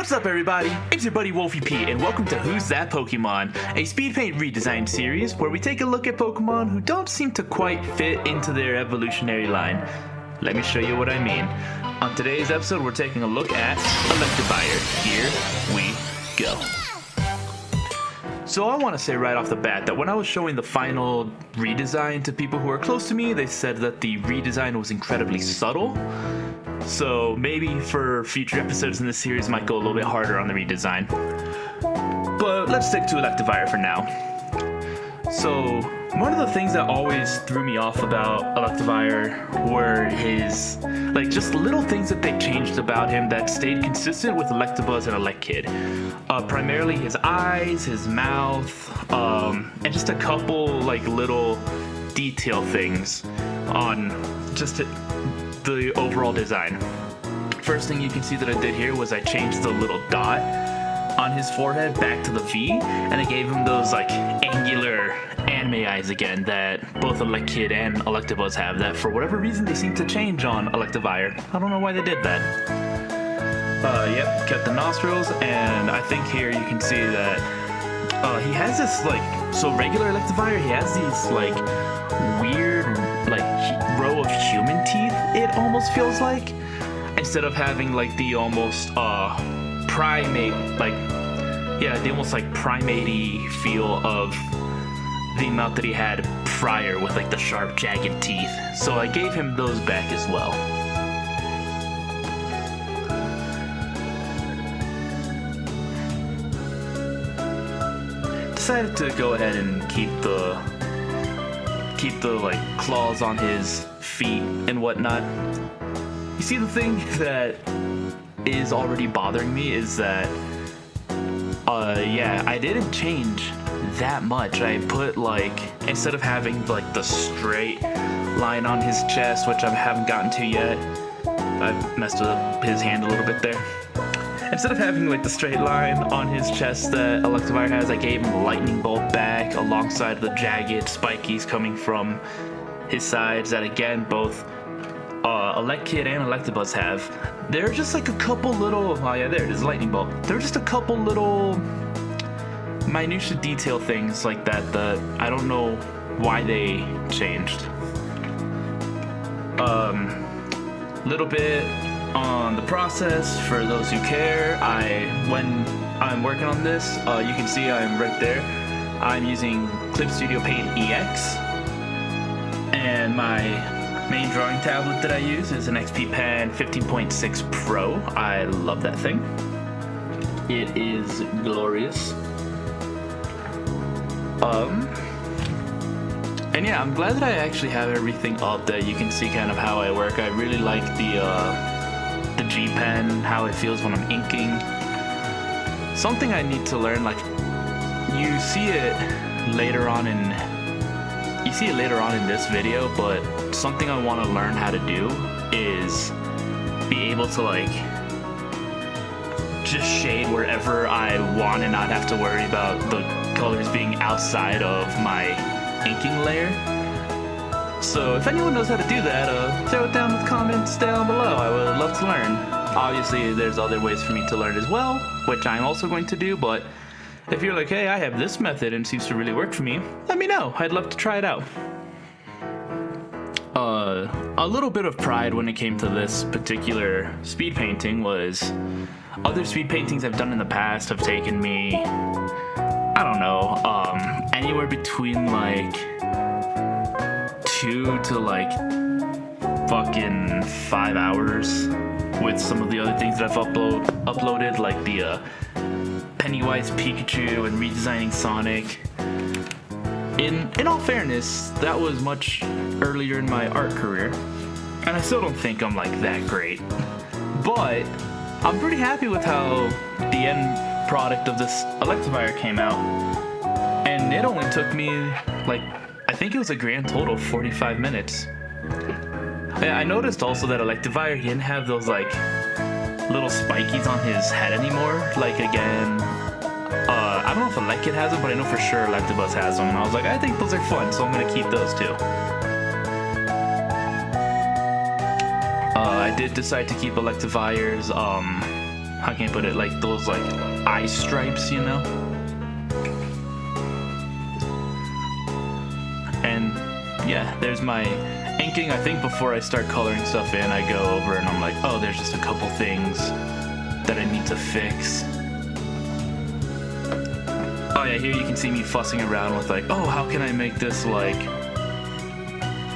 What's up, everybody? It's your buddy Wolfie P, and welcome to Who's That Pokemon, a Speedpaint Redesign series where we take a look at Pokemon who don't seem to quite fit into their evolutionary line. Let me show you what I mean. On today's episode, we're taking a look at Electivire. Here we go. So I want to say right off the bat that when I was showing the final redesign to people who are close to me, they said that the redesign was incredibly subtle. So maybe for future episodes in this series might go a little bit harder on the redesign. But let's stick to Electivire for now. So one of the things that always threw me off about Electivire were his, just little things that they changed about him that stayed consistent with Electabuzz and Elekid. Primarily his eyes, his mouth, and just a couple little detail things on just the overall design. First thing you can see that I did here was I changed the little dot on his forehead back to the V, and I gave him those angular anime eyes again that both Elekid and Electabuzz have that for whatever reason they seem to change on Electivire. I don't know why they did that. Yep, kept the nostrils, and I think here you can see that he has this so regular Electivire, he has these weird row of human teeth, it almost feels like, instead of having the almost primate, the almost primate-y feel of the mouth that he had prior with the sharp jagged teeth. So I gave him those back as well. Decided to go ahead and keep the claws on his feet and whatnot. You see, the thing that is already bothering me is that I didn't change that much. I put instead of having the straight line on his chest, which I haven't gotten to yet, I've messed up his hand a little bit there. Instead of having the straight line on his chest that Electivire has, I gave him a lightning bolt back alongside the jagged spikies coming from his sides that again both Elekid and Electabuzz have. There are just a couple little, there it is, lightning bolt. There are just a couple little minutia detail things like that I don't know why they changed. Little bit on the process for those who care. When I'm working on this, you can see I'm right there. I'm using Clip Studio Paint EX, and my main drawing tablet that I use is an XP Pen 15.6 Pro. I love that thing. It is glorious. And yeah, I'm glad that I actually have everything up that you can see kind of how I work. I really like the G Pen, how it feels when I'm inking. Something I need to learn, you see it later on in this video, but something I want to learn how to do is be able to just shade wherever I want and not have to worry about the colors being outside of my inking layer. So if anyone knows how to do that, throw it down in the comments down below. I would love to learn. Obviously, there's other ways for me to learn as well, which I'm also going to do, but if you're hey, I have this method and it seems to really work for me, let me know. I'd love to try it out. A little bit of pride when it came to this particular speed painting was other speed paintings I've done in the past have taken me, I don't know, anywhere between 2 to fucking 5 hours with some of the other things that I've uploaded, like the Pennywise Pikachu and redesigning Sonic. In all fairness, that was much earlier in my art career, and I still don't think I'm that great. But I'm pretty happy with how the end product of this Electivire came out, and it only took me I think it was a grand total of 45 minutes. I noticed also that Electivire, he didn't have those little spikies on his head anymore. Again, I don't know if Elekid has them, but I know for sure Electabuzz has them, and I was I think those are fun, so I'm gonna keep those too. I did decide to keep Electivire's how can I put it, like those like eye stripes, you know? And yeah, there's my inking. I think before I start coloring stuff in, I go over and I'm like, oh, there's just a couple things that I need to fix. Oh yeah, here you can see me fussing around with like, oh, how can I make this like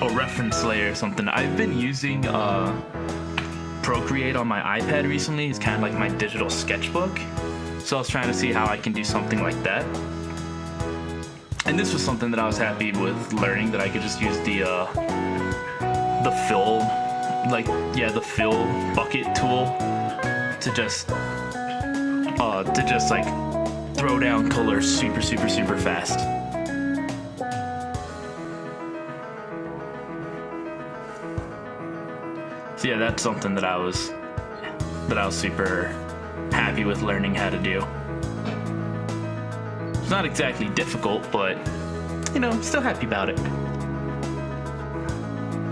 a reference layer or something. I've been using Procreate on my iPad recently. It's kind of like my digital sketchbook. So I was trying to see how I can do something like that. And this was something that I was happy with learning, that I could just use the fill, the fill bucket tool to just like throw down colors super fast. So yeah, that's something that I was super happy with learning how to do. It's not exactly difficult, but you know, I'm still happy about it.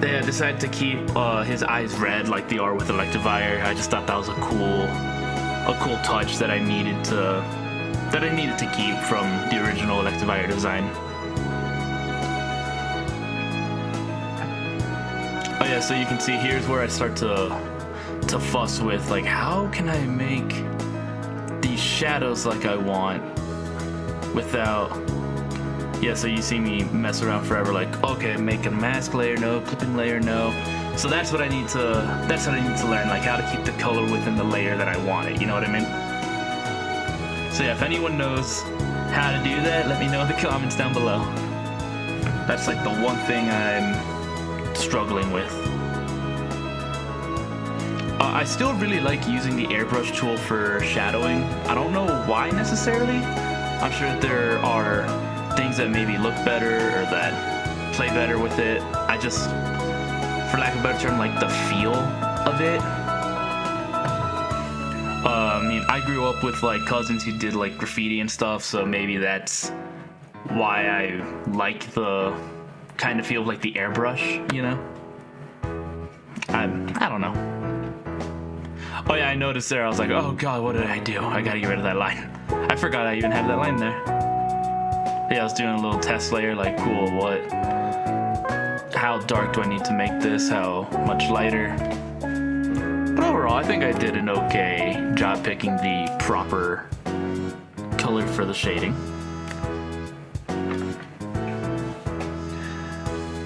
Yeah, I decided to keep his eyes red like they are with Electivire. I just thought that was a cool touch that I needed to keep from the original Electivire design. Oh yeah, so you can see here's where I start to fuss with like, how can I make these shadows like I want without, yeah, so you see me mess around forever like, okay, make a mask layer, no, clipping layer, no. So that's what I need to learn, like how to keep the color within the layer that I want it, you know what I mean? So yeah, if anyone knows how to do that, let me know in the comments down below. That's like the one thing I'm struggling with. I still really like using the airbrush tool for shadowing. I don't know why necessarily. I'm sure that there are things that maybe look better or that play better with it. I just, for lack of a better term, like the feel of it. I mean, I grew up with like cousins who did like graffiti and stuff, so maybe that's why I like the kind of feel of like the airbrush, you know? I don't know. Oh yeah, I noticed there, I was like, oh god, what did I do? I gotta get rid of that line. I forgot I even had that line there. Yeah, I was doing a little test layer, like, cool, how dark do I need to make this? How much lighter? But overall, I think I did an okay job picking the proper color for the shading.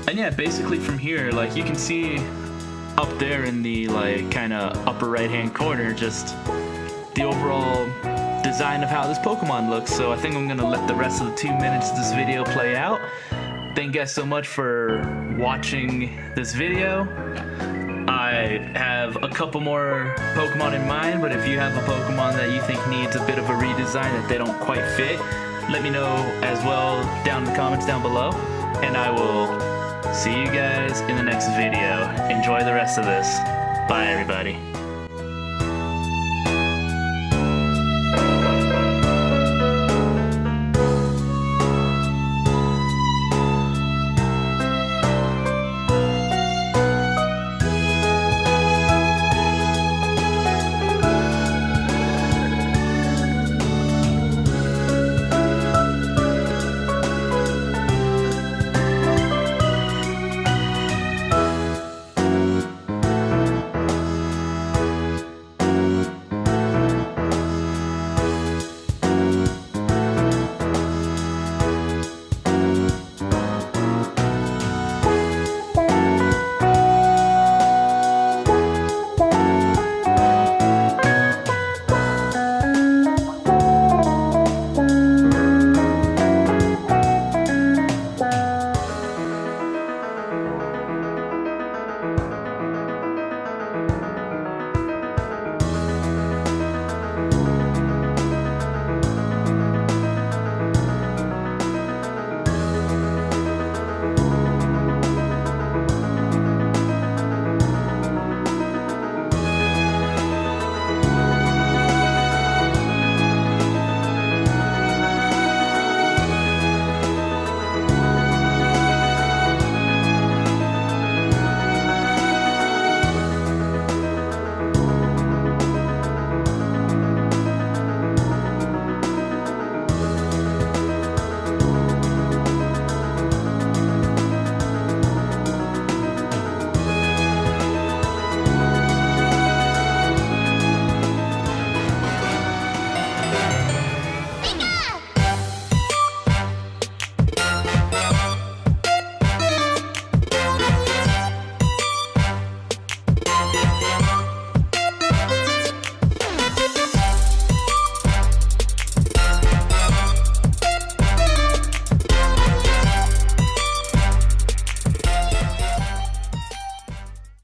And yeah, basically from here, like you can see up there in the like kind of upper right hand corner, just the overall design of how this Pokemon looks. So I think I'm gonna let the rest of the 2 minutes of this video play out. Thank you guys so much for watching this video. I have a couple more Pokemon in mind, but if you have a Pokemon that you think needs a bit of a redesign that they don't quite fit, let me know as well down in the comments down below, and I will see you guys in the next video. Enjoy the rest of this. Bye, everybody.